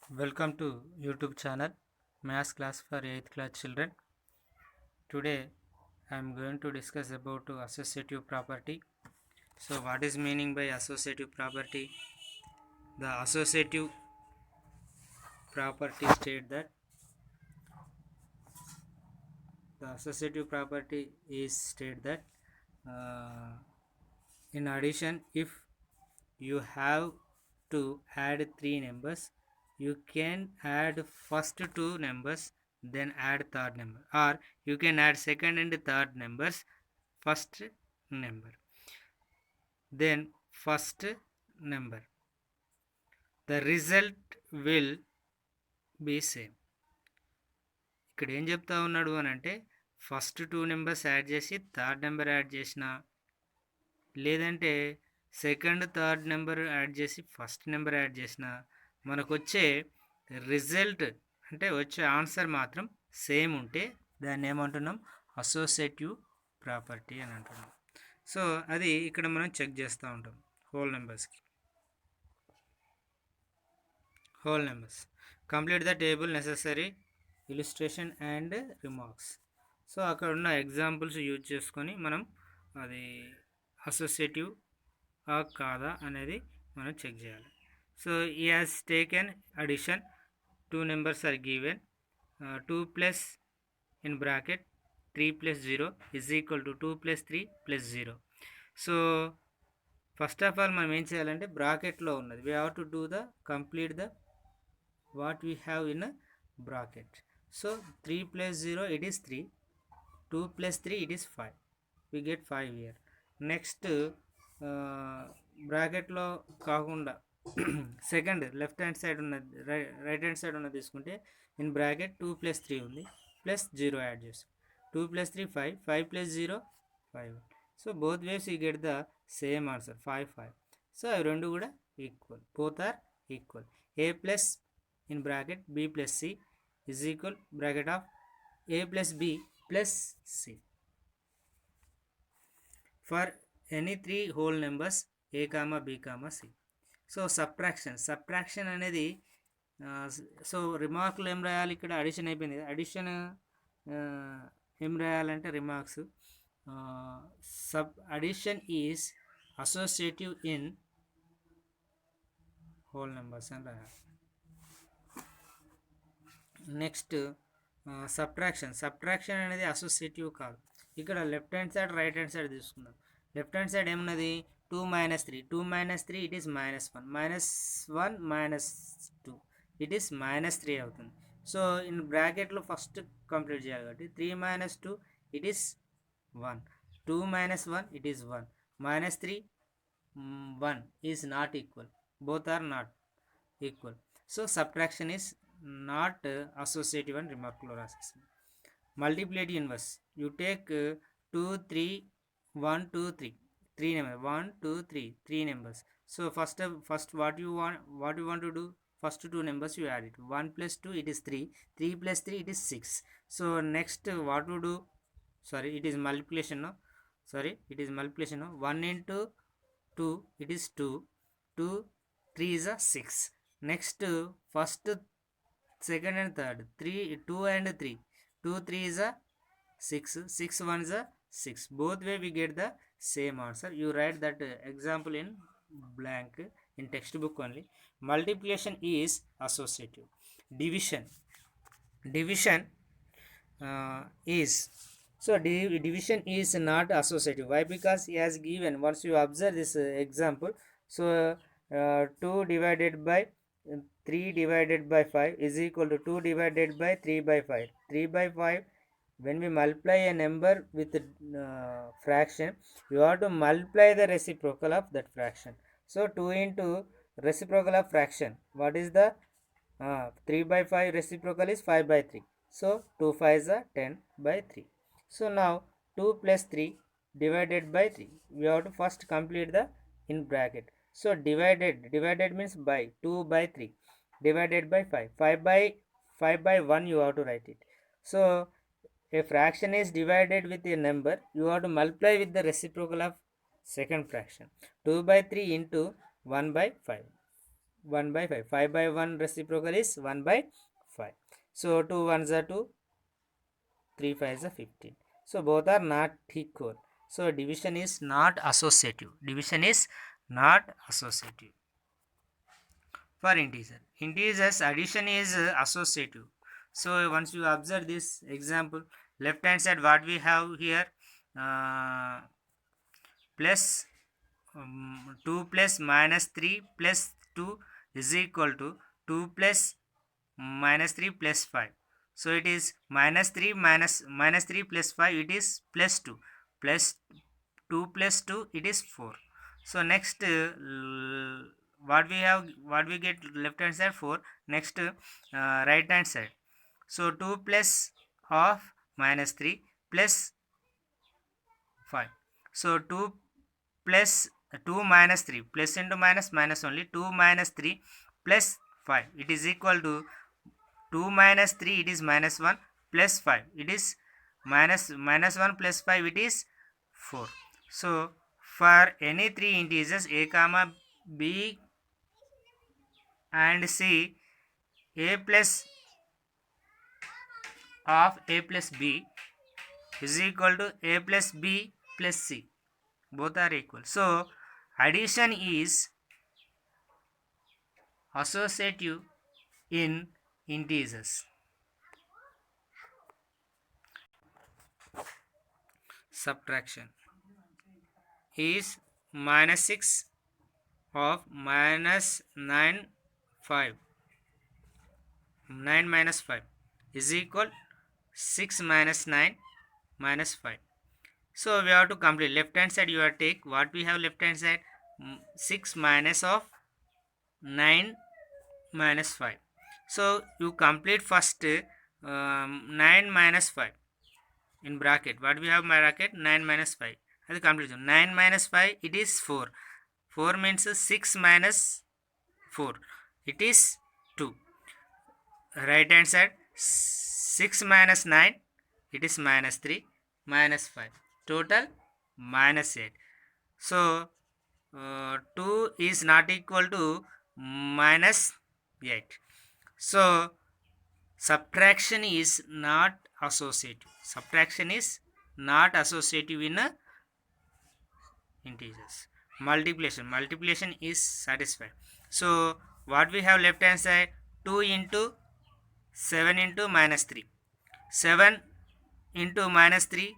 Welcome to YouTube channel Maths class for 8th class children. Today I am going to discuss about associative property. So what is meaning by associative property? The associative property state that uh, in addition, if you have to add three numbers, you can add first two numbers, then add third number, or you can add second and third numbers, first number, then first number. The result will be same. ఇక్కడ ఏం చెప్తా ఉన్నాడు అని అంటే first two numbers add చేసి third number add చేసిన, లేదంటే second third number add చేసి ఫస్ట్ నెంబర్ యాడ్ చేసిన, మనకు వచ్చే రిజల్ట్ అంటే వచ్చే ఆన్సర్ మాత్రం సేమ్ ఉంటే దాన్ని ఏమంటున్నాం? అసోసియేటివ్ ప్రాపర్టీ అని అంటున్నాం. సో అది ఇక్కడ మనం చెక్ చేస్తూ ఉంటాం whole numbers. Complete the table necessary illustration and remarks. So అక్కడ ఉన్న ఎగ్జాంపుల్స్ యూజ్ చేసుకొని మనం అది అసోసియేటివ్ కాదా అనేది మనం చెక్ చేయాలి. So he has taken addition, two numbers are given, 2 plus in bracket 3 plus 0 is equal to 2 plus 3 plus 0. So first of all మనం ఏం చేయాలంటే బ్రాకెట్లో ఉన్నది we have to do the complete the what we have in bracket. So 3 plus 0 it is 3, 2 plus 3 it is 5, we get 5 here. Next bracket లో కాకుండా second left hand side ఉన్నది, right hand side ఉన్నది తీసుకుంటే in bracket 2 plus 3 ఉంది, plus 0 add చేస్తాం. 2 plus 3 5, 5 plus 0 5. So both ways you get the same answer 5 5. సో అవి రెండు కూడా equal, both are equal. A plus in bracket b plus c is equal bracket of a plus b plus c for any three whole numbers a comma b comma c. So subtraction అనేది so రిమార్క్లో ఏం రాయాలి? ఇక్కడ addition అయిపోయింది. Addition ఏం రాయాలంటే remarks addition is associative in whole numbers అని రాయాలి. Next subtraction అనేది అసోసియేటివ్ కాదు. ఇక్కడ left hand side right hand side తీసుకుందాం. లెఫ్ట్ హ్యాండ్ సైడ్ ఏమున్నది? 2 minus 3, 2 minus 3 it is -1, -1 minus 2 it is -3 అవుతుంది. సో ఇన్ బ్రాకెట్లో ఫస్ట్ కంప్లీట్ చేయాలి కాబట్టి 3 minus 2 it is 1, 2 minus 1 it is 1, -3 1 is not equal, both are not equal. So subtraction is not associative and remarkable రాసేస్తుంది. Multiplicative inverse you take 2 3 1 2 3 3 numbers 1 2 3 3 numbers. So first what you want to do, first two numbers you add it. 1 plus 2 it is 3, 3 plus 3 it is 6. So next what to do? Sorry, it is multiplication, no? Sorry, it is multiplication, no? 1 into 2 it is 2, 2 3 is a 6. Next first second and third 3 2 and 3, 2 3 is a 6, 6 1 is a 6. Both way we get the same answer. You write that example in blank in textbook only. Multiplication is associative. Division is division is not associative. Why? Because he has given, once you observe this example, so 2 divided by 3 divided by 5 is equal to 2 divided by 3 by 5. 3 by 5, when we multiply a number with fraction, you have to multiply the reciprocal of that fraction. So 2 into reciprocal of fraction, what is the 3 by 5 reciprocal is 5 by 3. So 2 5 is 10 by 3. So now 2 plus 3 divided by 3, we have to first complete the in bracket. So divided means by 2 by 3 divided by 5, 5 by 1 you have to write it. So a fraction is divided with a number, you have to multiply with the reciprocal of second fraction. 2 by 3 into 1 by 5, 1 by 5. 5 by 1 reciprocal is 1 by 5. So 2 1s are 2, 3 5s are 15. So both are not equal. So division is not associative. Division is not associative for integer. Integers addition is associative. So once you observe this example, left hand side what we have here, plus 2 plus minus 3 plus 2 is equal to 2 plus minus 3 plus 5. So it is minus 3 minus 3 plus 5, it is plus 2, plus 2 plus 2, it is 4. So next what we get left hand side 4. Next right hand side, so 2 plus of minus 3 plus 5. So 2 plus 2 minus 3, plus into minus, minus only, 2 minus 3 plus 5, it is equal to 2 minus 3, it is minus 1, plus 5, it is minus 1 plus 5, it is 4. So for any three integers a comma b and c, a plus of a plus b is equal to a plus b plus c, both are equal. So addition is associative in integers. Subtraction is minus 6 of minus 9 5, 9 minus 5 is equal 6 minus 9 minus 5. So we have to complete. Left hand side you have to take what we have left hand side, 6 minus of 9 minus 5. So you complete first 9 minus 5 in bracket. What we have bracket, 9 minus 5. That's complete. 9 minus 5, it is 4. 4 means 6 minus 4, it is 2. Right hand side, 6 minus 9, it is minus 3 minus 5. Total minus 8. So 2 is not equal to minus 8. So subtraction is not associative. Subtraction is not associative in integers. Multiplication is satisfied. So what we have left hand side, 2 into 7 into minus 3. 7 into minus 3,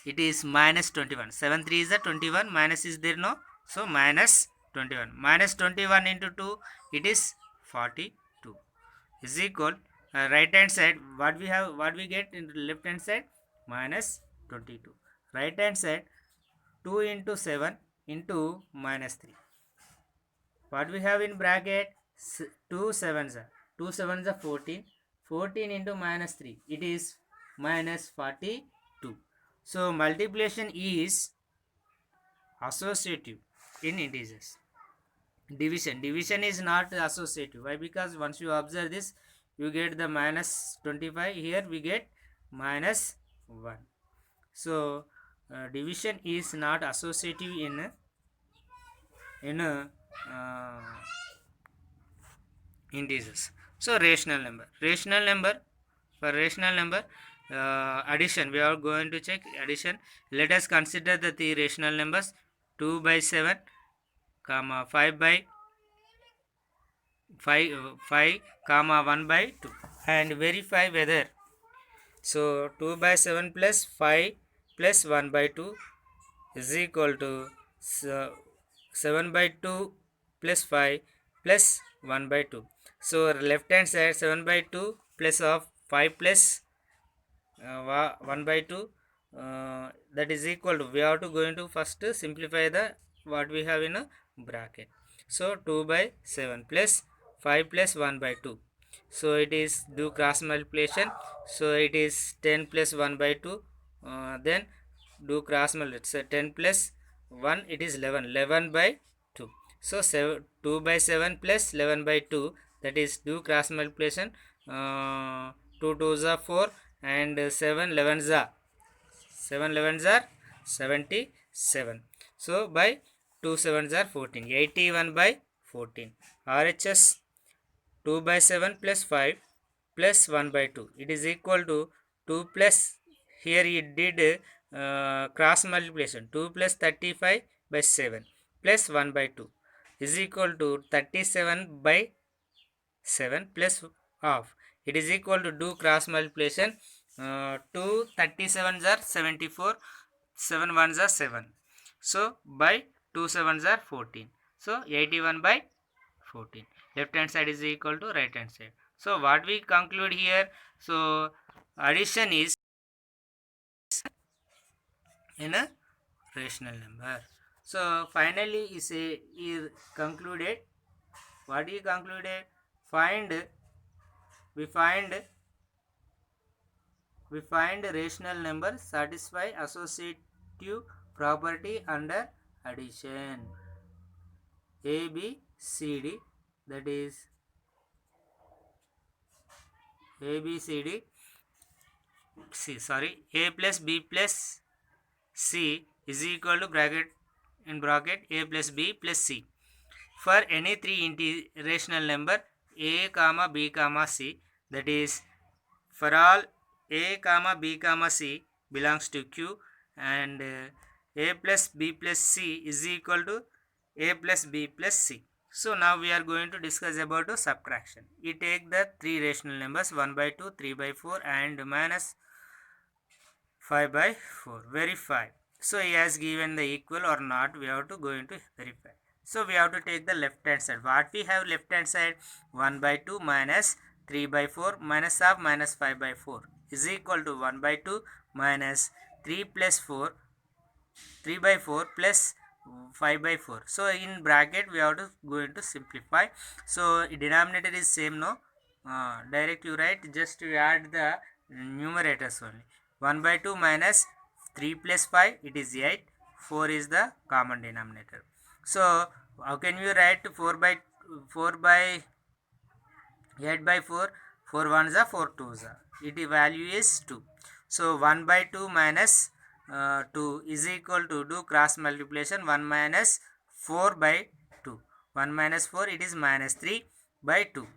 it is minus 21. 7 3 is a 21, minus is there, no? So minus 21. Minus 21 into 2, it is 42 is equal, right hand side what we have, what we get in the left hand side, minus 22. Right hand side, 2 into 7 into minus 3. What we have in bracket, 2 sevens are 14. 14 into minus 3, it is minus 42. So multiplication is associative in integers. Division is not associative. Why? Because once you observe this, you get the minus 25. Here we get minus 1. So division is not associative in integers. So rational number. For rational number, addition, we are going to check addition. Let us consider the three rational numbers, 2 by 7 comma 5 by 5 comma 1 by 2, and verify whether, so 2 by 7 plus 5 plus 1 by 2 is equal to 7 by 2 plus 5 plus 1 by 2. So left hand side, 7 by 2 plus of 5 plus 1 by 2, that is equal to, we have to going to first simplify the what we have in a bracket. So 2 by 7 plus 5 plus 1 by 2. So it is do cross multiplication. So it is 10 plus 1 by 2. Then do cross multiplication. 10 plus 1, it is 11 by 2. So 2 by 7 plus 11 by 2, that is do cross multiplication. 2 2s are 4 and 7 11s are 77. So by 2 7s are 14. 81 by 14. RHS 2 by 7 plus 5 plus 1 by 2. It is equal to 2 plus, here it did cross multiplication, 2 plus 35 by 7 plus 1 by 2 is equal to 37 by 7 plus half. It is equal to do cross multiplication. 2 37s are 74, 7 ones are 7. So by 2 sevens are 14. So 81 by 14. Left hand side is equal to right hand side. So what we conclude here? So addition is in a rational number. So finally is concluded. What we concluded? We find rational numbers satisfy associative property under addition. A, B, C, D, that is A, B, C, D, A plus B plus C is equal to bracket A plus B plus C. For any three rational number A, comma B, comma C, that is for all A, comma B, comma C belongs to Q, and A plus B plus C is equal to A plus B plus C. So now we are going to discuss about the subtraction. We take the three rational numbers 1 by 2, 3 by 4 and minus 5 by 4. Verify. So he has given the equal or not, we have to go into verify. So we have to take the left hand side. What we have left hand side? 1 by 2 minus 3 by 4 minus half minus 5 by 4 is equal to 1 by 2 minus 3 plus 4, 3 by 4 plus 5 by 4. So in bracket we have to go into simplify. So denominator is same, no? Direct you write, just you add the numerators only. 1 by 2 minus 3 plus 5, it is 8. 4 is the common denominator. So how can you write 4 by 8 by 4? 4 ones are 4 twos are. It value is 2. So 1 by 2 minus 2 is equal to, do cross multiplication, 1 minus 4 by 2. 1 minus 4, it is minus 3 by 2.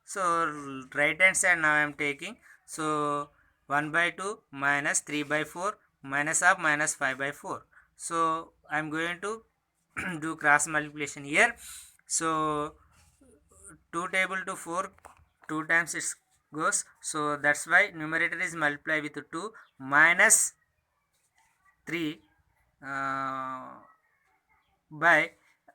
So right hand side now I am taking. So 1 by 2 minus 3 by 4 minus half minus 5 by 4. So I am going to do cross multiplication here. So 2 table to 4, 2 times it goes. So that's why numerator is multiply with 2 minus 3 by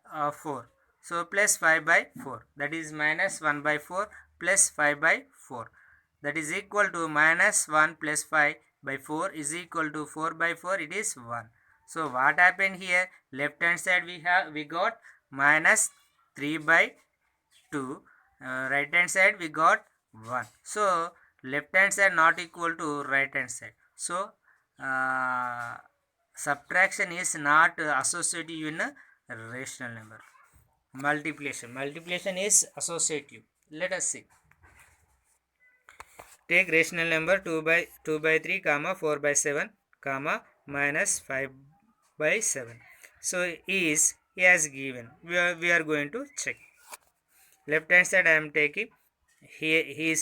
4. So plus 5 by 4, that is minus 1 by 4 plus 5 by 4, that is equal to minus 1 plus 5 by 4 is equal to 4 by 4, it is 1. So what happened here? Left hand side we got minus 3 by 2, right hand side we got 1. So left hand side not equal to right hand side. So subtraction is not associative in a rational number. Multiplication is associative. Let us see. Take rational number 2 by 3 comma 4 by 7 comma minus 5 by 7. So he has given. We are going to check. Left hand side I am taking. He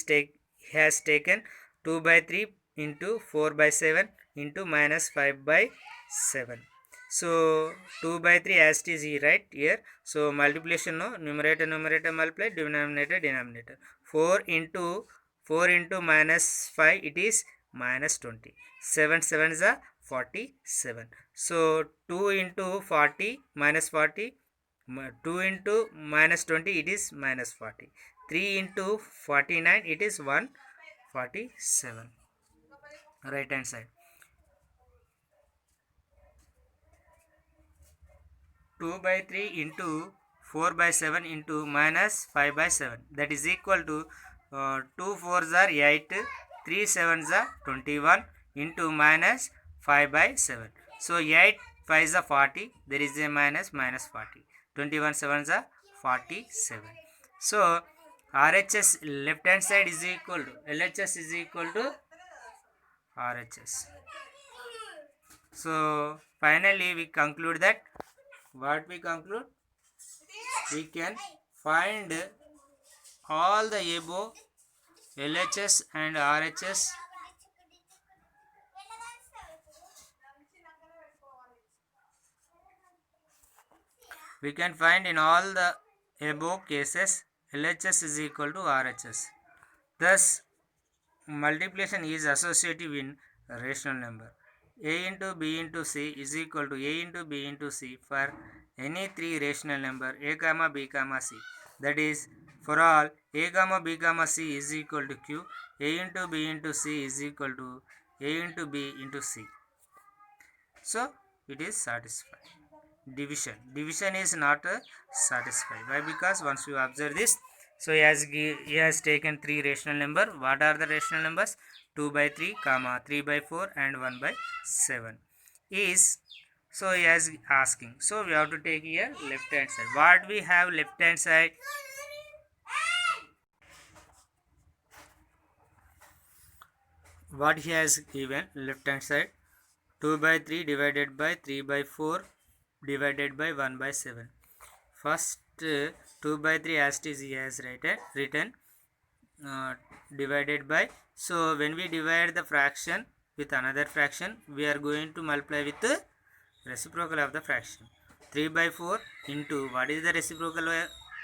has taken 2 by 3 into 4 by 7 into minus 5 by 7. So 2 by 3 as it is he right here. So multiplication, no, numerator multiply, denominator. 4 into minus 5, it is minus 20. 7 sevens are 47. So 2 into 40 minus 40, 2 into minus 20, it is minus 40. 3 into 49, it is 147. Right hand side. 2 by 3 into 4 by 7 into minus 5 by 7, that is equal to 2 4s are 8, 3 7s are 21 into minus 5 by 7. So 8 5s are 40, there is a minus 40. 21 7s are 47. So RHS left hand side is equal to LHS is equal to RHS. So finally we conclude that, what we conclude? We can find all the above LHS and RHS we can find in all the above cases LHS is equal to RHS. Thus, multiplication is associative in a rational number. A into B into C is equal to A into B into C for any three rational number A comma B comma C. That is, for all A comma B comma C is equal to Q, A into B into C is equal to A into B into C. So, it is satisfied. Division is not satisfied. Why? Because once you observe this, so he has taken three rational number. What are the rational numbers? 2 by 3 comma 3 by 4 and 1 by 7 is, so he is asking, so we have to take here left hand side. What we have left hand side? What he has given left hand side? 2 by 3 divided by 3 by 4 divided by 1 by 7. First 2 by 3 as it is he has written divided by, so when we divide the fraction with another fraction, we are going to multiply with the reciprocal of the fraction. 3 by 4 into, what is the reciprocal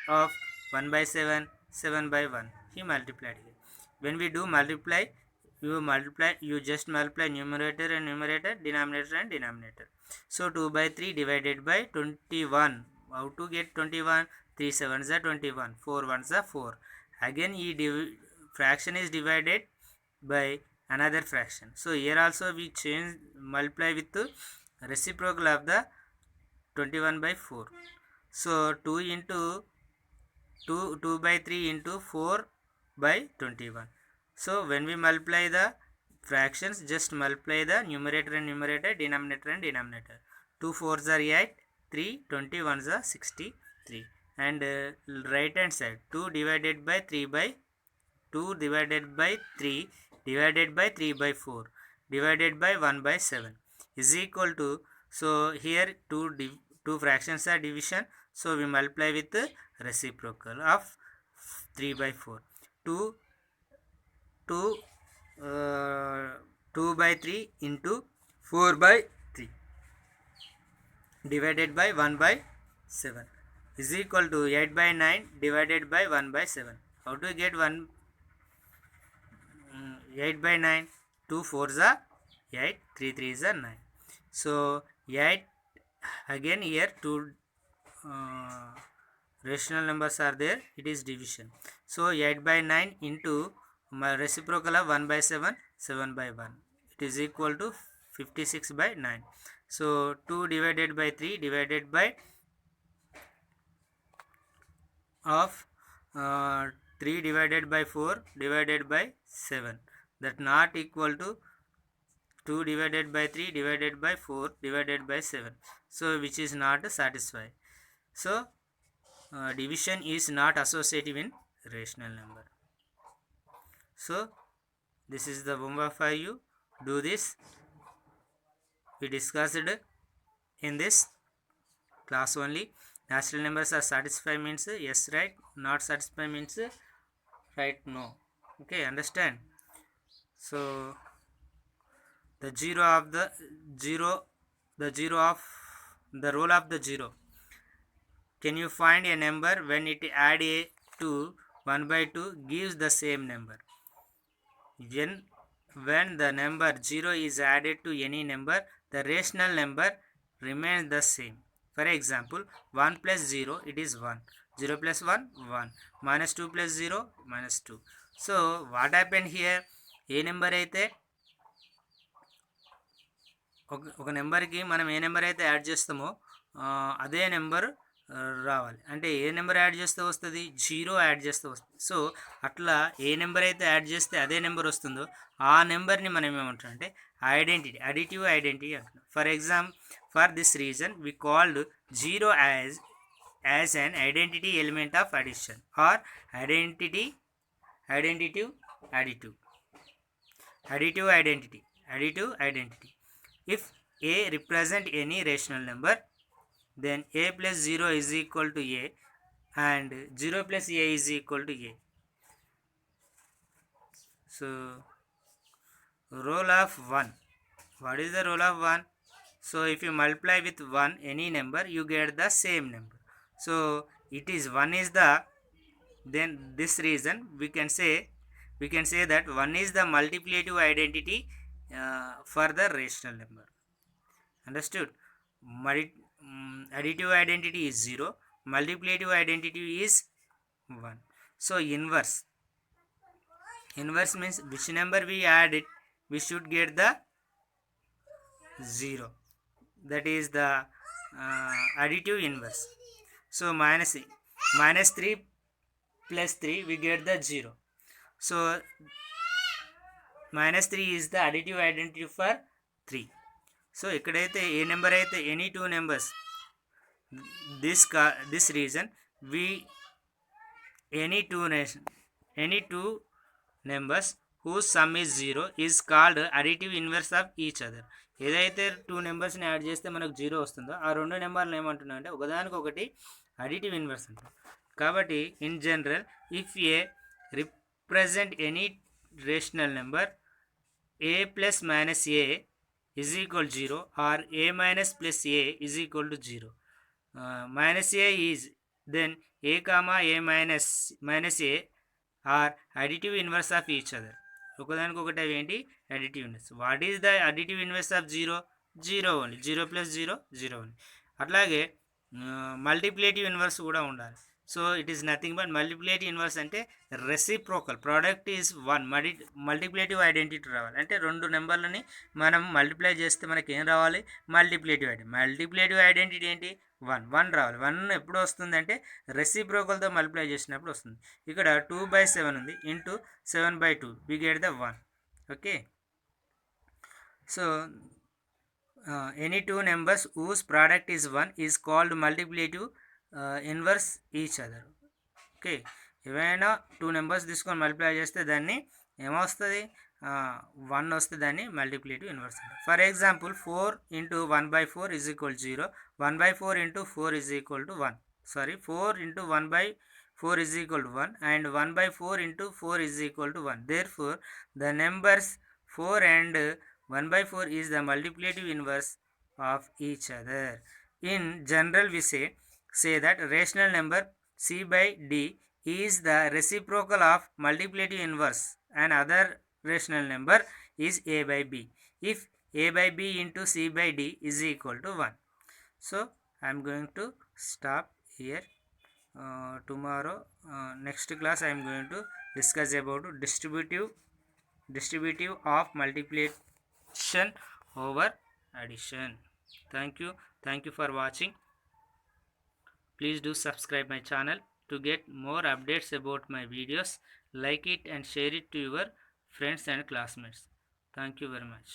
of 1 by 7? 7 by 1. He multiplied here. When we do multiply, you just multiply numerator and numerator, denominator and denominator. So 2 by 3 divided by 21. How to get 21? 3 sevens are 21, 4 ones are 4. Again fraction is divided by another fraction. So here also we multiply with the reciprocal of the 21 by 4. So 2 into 2 by 3 into 4 by 21. So when we multiply the fractions, just multiply the numerator and numerator, denominator and denominator. 2 4s are 8, 3 21s are 63. And right hand side, 2 divided by 3 by 2 divided by 3 divided by 3 by 4 divided by 1 by 7 is equal to, so here two fractions are division, so we multiply with the reciprocal of 3 by 4. 2 by 3 into 4 by 3 divided by 1 by 7 is equal to 8 by 9 divided by 1 by 7. How to get 8 by 9? 2 4s are 8, 3 3s are 9. So 8, again here two rational numbers are there, it is division. So 8 by 9 into reciprocal of 1 by 7, 7 by 1. It is equal to 56 by 9. So 2 divided by 3 divided by of 3 divided by 4 divided by 7, that not equal to 2 divided by 3 divided by 4 divided by 7. So which is not satisfied. So division is not associative in rational number. So this is the homework for you. Do this. We discussed in this class only. Natural numbers are satisfied means yes, right. Not satisfied means right, no. Okay, understand? So the role of the zero. Can you find a number when it add a to 1 by 2 gives the same number? When the number 0 is added to any number, the rational number remains the same. For example, 1 plus 0, it is 1. 0 plus 1, 1. Minus 2 plus 0, minus 2. So, what happened here? A number అయితే ఒక నెంబర్కి మనం ఏ number అయితే add చేస్తామో అదే number రావాలి. అంటే ఏ number add చేస్తే వస్తుంది? 0 యాడ్ చేస్తే వస్తుంది. సో అట్లా ఏ నెంబర్ అయితే యాడ్ చేస్తే అదే నెంబర్ వస్తుందో ఆ నెంబర్ని మనం ఏమంటాం అంటే ఐడెంటిటీ, అడిటివ్ ఐడెంటిటీ అంటున్నాం. For this reason we called 0 as an identity element of addition or additive identity. If a represent any rational number, then a plus 0 is equal to a. and 0 plus a is equal to a. So role of 1. What is the role of 1? So if you multiply with 1 any number, you get the same number. So it is 1 is the, then this reason we can say that 1 is the multiplicative identity for the rational number. Understood? Additive identity is 0, multiplicative identity is 1. So inverse means which number we add it, we should get the 0. That is the additive inverse. So minus 3 plus 3 we get the 0. So minus 3 is the additive identity for 3. So ఎక్కడైతే ఏ number అయితే any two numbers this reason we any two numbers whose sum is 0 is called additive inverse of each other. ఏదైతే two నెంబర్స్ని add చేస్తే మనకు 0 వస్తుందో ఆ రెండు నెంబర్లు ఏమంటున్నా అంటే ఒకదానికొకటి అడిటివ్ ఇన్వర్స్ అంటారు. కాబట్టి in general if A represent any rational number a plus minus a is equal to 0 or a minus plus a is equal to 0. Minus a is then a comma a minus a are additive inverse of each other. ఒకదానికొకటి అవి ఏంటి additive inverse. What is the additive inverse of 0? 0 only. 0 plus 0 0 only. అట్లాగే multiplicative inverse కూడా ఉండాలి. So it is nothing but multiplicative inverse అంటే reciprocal product is 1 multiplicative identity రావాలి. అంటే రెండు నెంబర్లని మనం మల్టిప్లై చేస్తే మనకి ఏం రావాలి? మల్టిప్లేటివ్ ఐడెంటిటీ ఏంటి? 1 రావాలి. 1 ఎప్పుడు వస్తుంది అంటే రెసిప్రోకల్తో మల్టిప్లై చేసినప్పుడు వస్తుంది. ఇక్కడ 2/7 ఉంది into 7/2 we get the 1. Okay. So any two numbers whose product is 1 is called multiplicative inverse each other. Okay. ఏవైనా టూ నెంబర్స్ తీసుకొని మల్టిప్లై చేస్తే దాన్ని ఏమొస్తుంది? 1 వస్తే దాన్ని మల్టిప్లికేటివ్ ఇన్వర్స్ అంటారు. For example 4 into 1/4 is equal 0, 1/4 into 4 is equal to 1. 4 into 1/4 is equal to 1 and 1/4 into 4 is equal to 1. Therefore the numbers 4 and 1/4 is the multiplicative inverse of each other. In general we say that rational number c by d is the reciprocal of multiplicative inverse and other rational number is a by b if a by b into c by d is equal to 1. So I am going to stop here. Tomorrow next class I am going to discuss about distributive of multiplication over addition. Thank you for watching. Please do subscribe my channel to get more updates about my videos. Like it and share it to your friends and classmates. Thank you very much.